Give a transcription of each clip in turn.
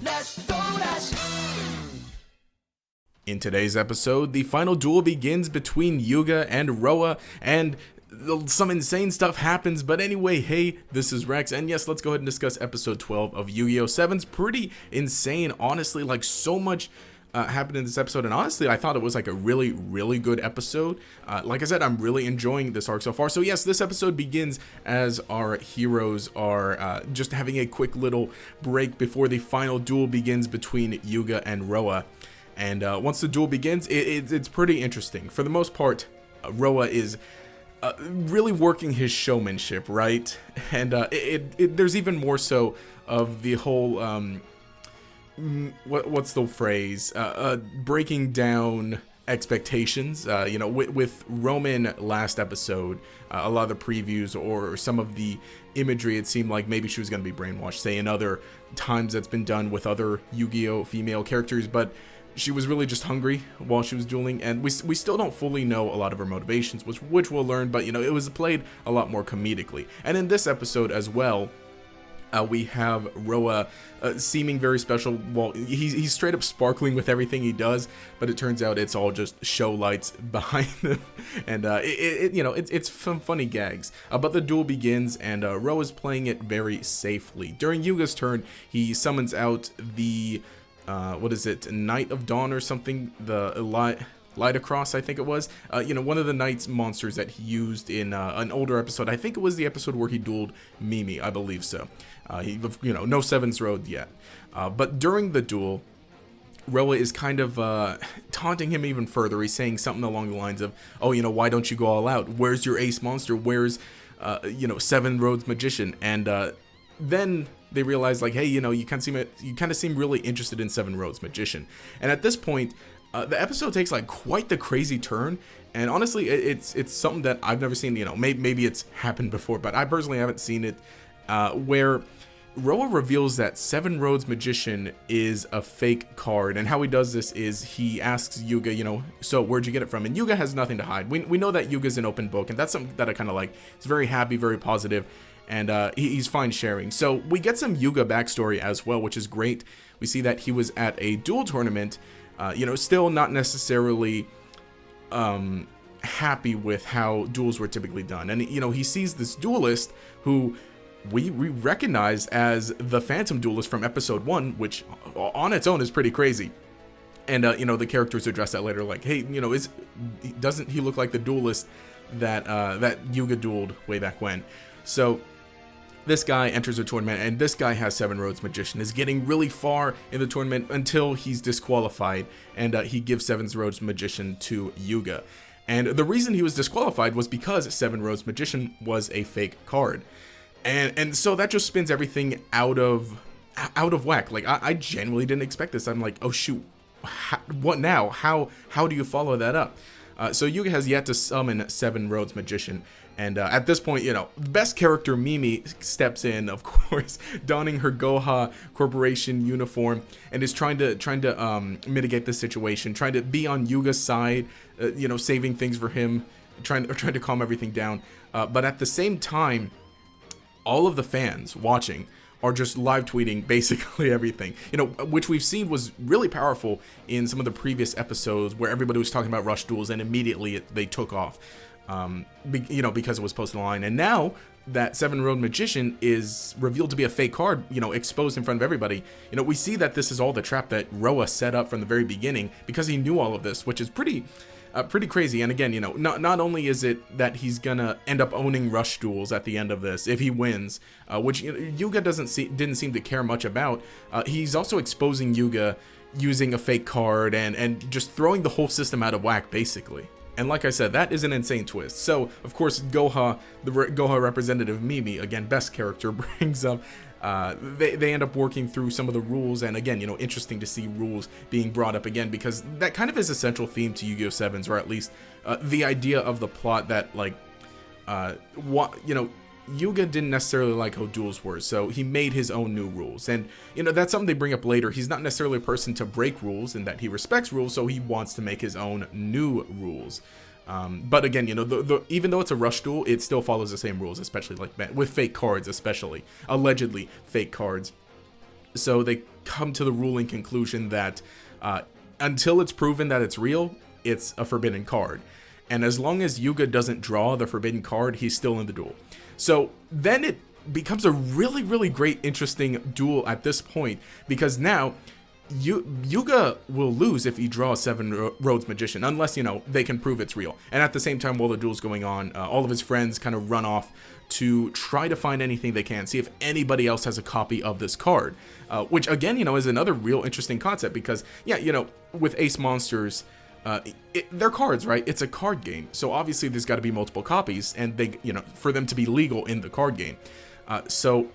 Let's go dash. In today's episode, the final duel begins between Yuga and Roa, and some insane stuff happens. But anyway, hey, this is Rex, and yes, let's go ahead and discuss episode 12 of Yu-Gi-Oh! 7's. Pretty insane, honestly, like so much happened in this episode, and honestly, I thought it was like a really good episode. Like I said, I'm really enjoying this arc so far. So yes, this episode begins as our heroes are just having a quick little break before the final duel begins between Yuga and Roa. And once the duel begins, it's pretty interesting. For the most part, Roa is really working his showmanship, right? And there's even more so of the whole, what's the phrase? Breaking down expectations. You know, with Roman last episode, a lot of the previews or some of the imagery, it seemed like maybe she was going to be brainwashed, say in other times that's been done with other Yu-Gi-Oh! Female characters, but she was really just hungry while she was dueling, and we still don't fully know a lot of her motivations, which we'll learn, but you know, it was played a lot more comedically. And in this episode as well, we have Roa seeming very special. Well, he's straight up sparkling with everything he does, but it turns out it's all just show lights behind him, and it's some funny gags. But the duel begins, and Roa's playing it very safely. During Yuga's turn, he summons out the what is it, Night of Dawn or something, the Light Across, I think it was, one of the Knight's monsters that he used in an older episode. I think it was the episode where he dueled Mimi, I believe so. No Sevens Road yet. But during the duel, Roa is kind of taunting him even further. He's saying something along the lines of, oh, why don't you go all out? Where's your ace monster? Where's, Seven Roads Magician? And then they realize, like, hey, you kind of seem really interested in Seven Roads Magician. And at this point, the episode takes like quite the crazy turn. And honestly, it's something that I've never seen. Maybe it's happened before, but I personally haven't seen it. Where Roa reveals that Seven Roads Magician is a fake card, and how he does this is he asks Yuga, so where'd you get it from? And Yuga has nothing to hide. We know that Yuga's an open book, and that's something that I kind of like. He's very happy, very positive, and he's fine sharing. So we get some Yuga backstory as well, which is great. We see that he was at a duel tournament, still not necessarily happy with how duels were typically done. And, he sees this duelist who we recognize as the Phantom Duelist from episode 1, which on its own is pretty crazy. And, the characters address that later, like, hey, doesn't he look like the duelist that Yuga dueled way back when? So this guy enters a tournament, and this guy has Seven Roads Magician, is getting really far in the tournament until he's disqualified, and he gives Seven Roads Magician to Yuga. And the reason he was disqualified was because Seven Roads Magician was a fake card. And so that just spins everything out of whack. Like, I genuinely didn't expect this. I'm like, oh shoot, what now? How do you follow that up? So Yuga has yet to summon Seven Roads Magician, and at this point, best character Mimi steps in, of course, donning her Goha Corporation uniform, and is trying to mitigate the situation, trying to be on Yuga's side, saving things for him, trying to calm everything down. But at the same time, all of the fans watching are just live tweeting basically everything, which we've seen was really powerful in some of the previous episodes where everybody was talking about rush duels and immediately they took off, because it was posted online. And now that Seven Road Magician is revealed to be a fake card, exposed in front of everybody, we see that this is all the trap that Roa set up from the very beginning, because he knew all of this, which is pretty crazy. And again, not only is it that he's gonna end up owning rush duels at the end of this if he wins, which Yuga didn't seem to care much about. He's also exposing Yuga using a fake card and just throwing the whole system out of whack, basically. And like I said, that is an insane twist. So of course, Goha, the Goha representative Mimi, again, best character, brings up. They end up working through some of the rules, and again, interesting to see rules being brought up again, because that kind of is a central theme to Yu-Gi-Oh! 7's, or at least the idea of the plot that, like, Yuga didn't necessarily like how duels were, so he made his own new rules. And, that's something they bring up later. He's not necessarily a person to break rules, and that he respects rules, so he wants to make his own new rules. But again, even though it's a rush duel, it still follows the same rules, especially like with fake cards, especially allegedly fake cards. So they come to the ruling conclusion that until it's proven that it's real, it's a forbidden card. And as long as Yuga doesn't draw the forbidden card, he's still in the duel. So then it becomes a really, really great, interesting duel at this point, because now Yuga will lose if he draws Seven Roads Magician, unless, you know, they can prove it's real. And at the same time, while the duel's going on, all of his friends kind of run off to try to find anything they can, see if anybody else has a copy of this card, which again, you know, is another real interesting concept, because yeah, you know, with Ace Monsters, they're cards, right? It's a card game, so obviously there's got to be multiple copies, and they, you know, for them to be legal in the card game. So,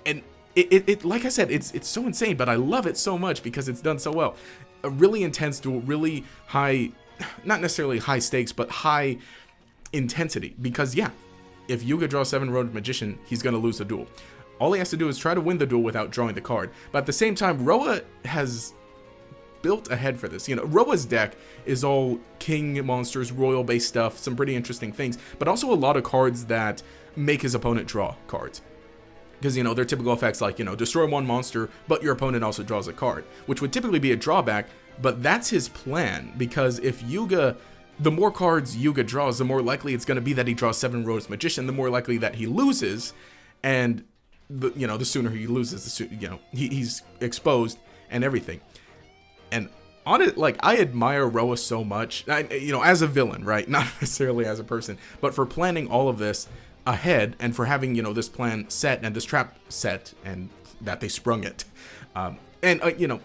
and it like I said, it's so insane, but I love it so much because it's done so well. A really intense duel, really high, not necessarily high stakes, but high intensity, because yeah, if Yuga draws Seven Road Magician, he's gonna lose the duel. All he has to do is try to win the duel without drawing the card. But at the same time, Roa has built ahead for this. You know, Roa's deck is all king monsters, royal based stuff, some pretty interesting things, but also a lot of cards that make his opponent draw cards. Because, you know, they're typical effects like, you know, destroy one monster, but your opponent also draws a card, which would typically be a drawback, but that's his plan, because if Yuga, the more cards Yuga draws, the more likely it's going to be that he draws Seven Roads Magician, the more likely that he loses, and, you know, the sooner he loses, the sooner, you know, he's exposed and everything. And on it, like, I admire Roa so much, you know, as a villain, right? Not necessarily as a person, but for planning all of this ahead, and for having, you know, this plan set and this trap set, and that they sprung it. You know,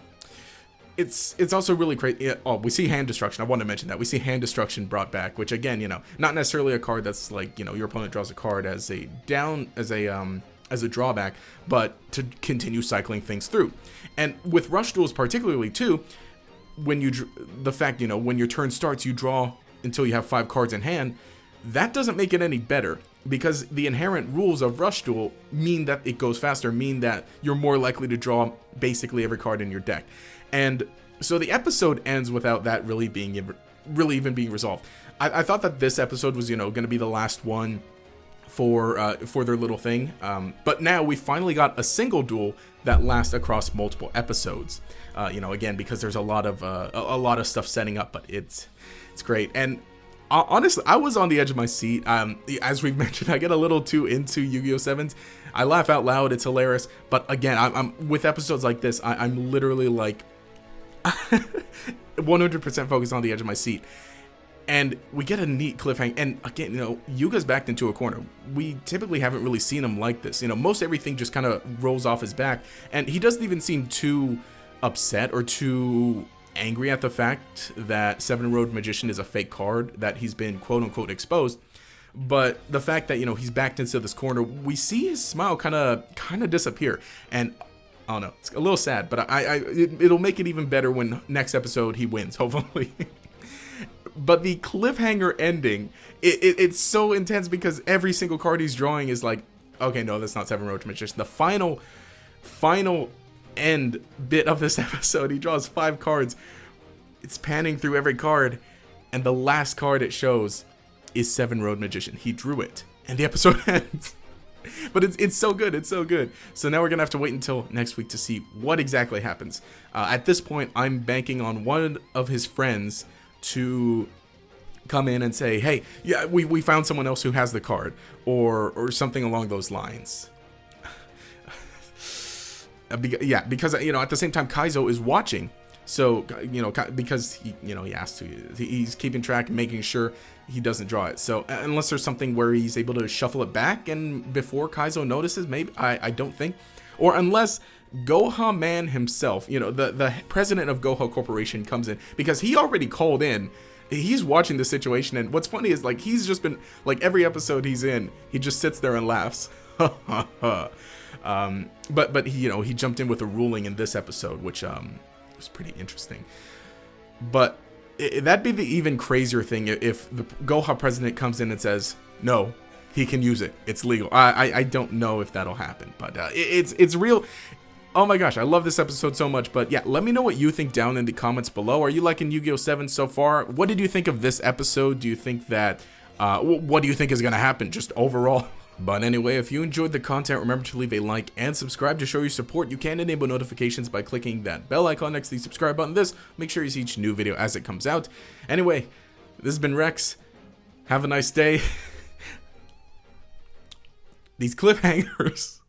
it's also really great. Oh, we see hand destruction. I want to mention that we see hand destruction brought back, which again, you know, not necessarily a card that's like, you know, your opponent draws a card as a drawback, but to continue cycling things through. And with rush duels particularly too, when you the fact, you know, when your turn starts, you draw until you have 5 cards in hand. That doesn't make it any better, because the inherent rules of rush duel mean that it goes faster, mean that you're more likely to draw basically every card in your deck. And so the episode ends without that really even being resolved. I thought that this episode was, you know, going to be the last one for their little thing, but now we finally got a single duel that lasts across multiple episodes. You know, again, because there's a lot of stuff setting up, but it's great. And honestly, I was on the edge of my seat. As we've mentioned, I get a little too into Yu-Gi-Oh! Sevens. I laugh out loud. It's hilarious. But again, I'm with episodes like this, I'm literally like 100% focused on the edge of my seat. And we get a neat cliffhanger. And again, you know, Yuga's backed into a corner. We typically haven't really seen him like this. You know, most everything just kind of rolls off his back. And he doesn't even seem too upset or too angry at the fact that Seven Road Magician is a fake card, that he's been quote unquote exposed. But the fact that, you know, he's backed into this corner, we see his smile kind of disappear. And I don't know, it's a little sad, but it'll make it even better when next episode he wins, hopefully. But the cliffhanger ending, it's so intense, because every single card he's drawing is like, okay, no, that's not Seven Road Magician. The final end bit of this episode, he draws 5 cards. It's panning through every card, and the last card it shows is Seven Road Magician. He drew it, and the episode ends. But it's so good, it's so good. So now we're gonna have to wait until next week to see what exactly happens. At this point, I'm banking on one of his friends to come in and say, hey, yeah, we found someone else who has the card, or something along those lines. Yeah, because, you know, at the same time, Kaizo is watching. So, you know, because he, you know, he has to, he's keeping track and making sure he doesn't draw it. So unless there's something where he's able to shuffle it back and before Kaizo notices, maybe, I don't think. Or unless Goha Man himself, you know, the president of Goha Corporation comes in, because he already called in. He's watching the situation, and what's funny is, like, he's just been, like, every episode he's in, he just sits there and laughs. But he, you know, he jumped in with a ruling in this episode, which was pretty interesting. But that'd be the even crazier thing if the Goha president comes in and says, no, he can use it, it's legal. I don't know if that'll happen, but it's real. Oh my gosh, I love this episode so much. But yeah, let me know what you think down in the comments below. Are you liking Yu-Gi-Oh! 7 so far? What did you think of this episode? Do you think that what do you think is gonna happen just overall But anyway, if you enjoyed the content, remember to leave a like and subscribe to show your support. You can enable notifications by clicking that bell icon next to the subscribe button. Make sure you see each new video as it comes out. Anyway, this has been Rex. Have a nice day. These cliffhangers.